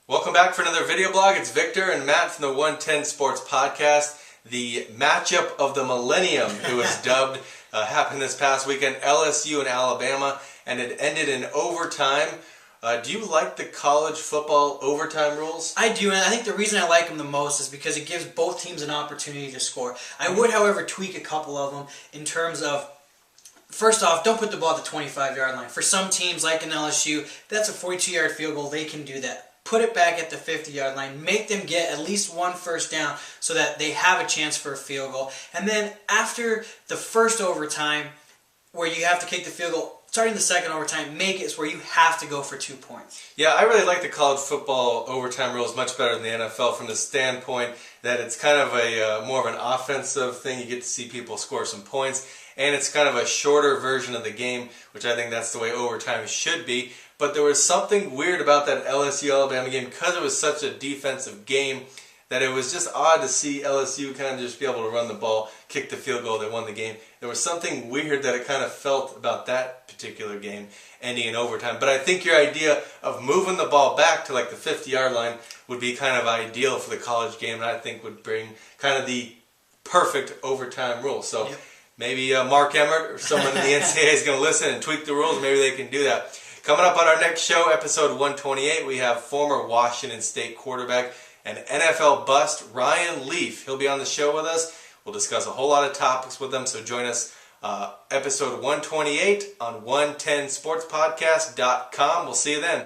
Welcome back for another video blog. It's Victor and Matt from the 110 Sports Podcast. The matchup of the millennium, it was dubbed, happened this past weekend, LSU and Alabama, and it ended in overtime. Do you like the college football overtime rules? I do, and I think the reason I like them the most is because it gives both teams an opportunity to score. I would, however, tweak a couple of them in terms of, first off, don't put the ball at the 25-yard line. For some teams, like in LSU, that's a 42-yard field goal. They can do that. Put it back at the 50-yard line. Make them get at least one first down so that they have a chance for a field goal. And then after the first overtime, where you have to kick the field goal, starting the second overtime, make it where you have to go for 2 points. Yeah, I really like the college football overtime rules much better than the NFL from the standpoint that it's kind of a more of an offensive thing. You get to see people score some points, and it's kind of a shorter version of the game, which I think that's the way overtime should be. But there was something weird about that LSU-Alabama game because it was such a defensive game that it was just odd to see LSU kind of just be able to run the ball, kick the field goal, they won the game. There was something weird that it kind of felt about that particular game ending in overtime. But I think your idea of moving the ball back to like the 50-yard line would be kind of ideal for the college game, and I think would bring kind of the perfect overtime rule. So maybe Mark Emmert or someone in the NCAA is going to listen and tweak the rules. Maybe they can do that. Coming up on our next show, episode 128, we have former Washington State quarterback and NFL bust Ryan Leaf. He'll be on the show with us. We'll discuss a whole lot of topics with him, so join us episode 128 on 110sportspodcast.com. We'll see you then.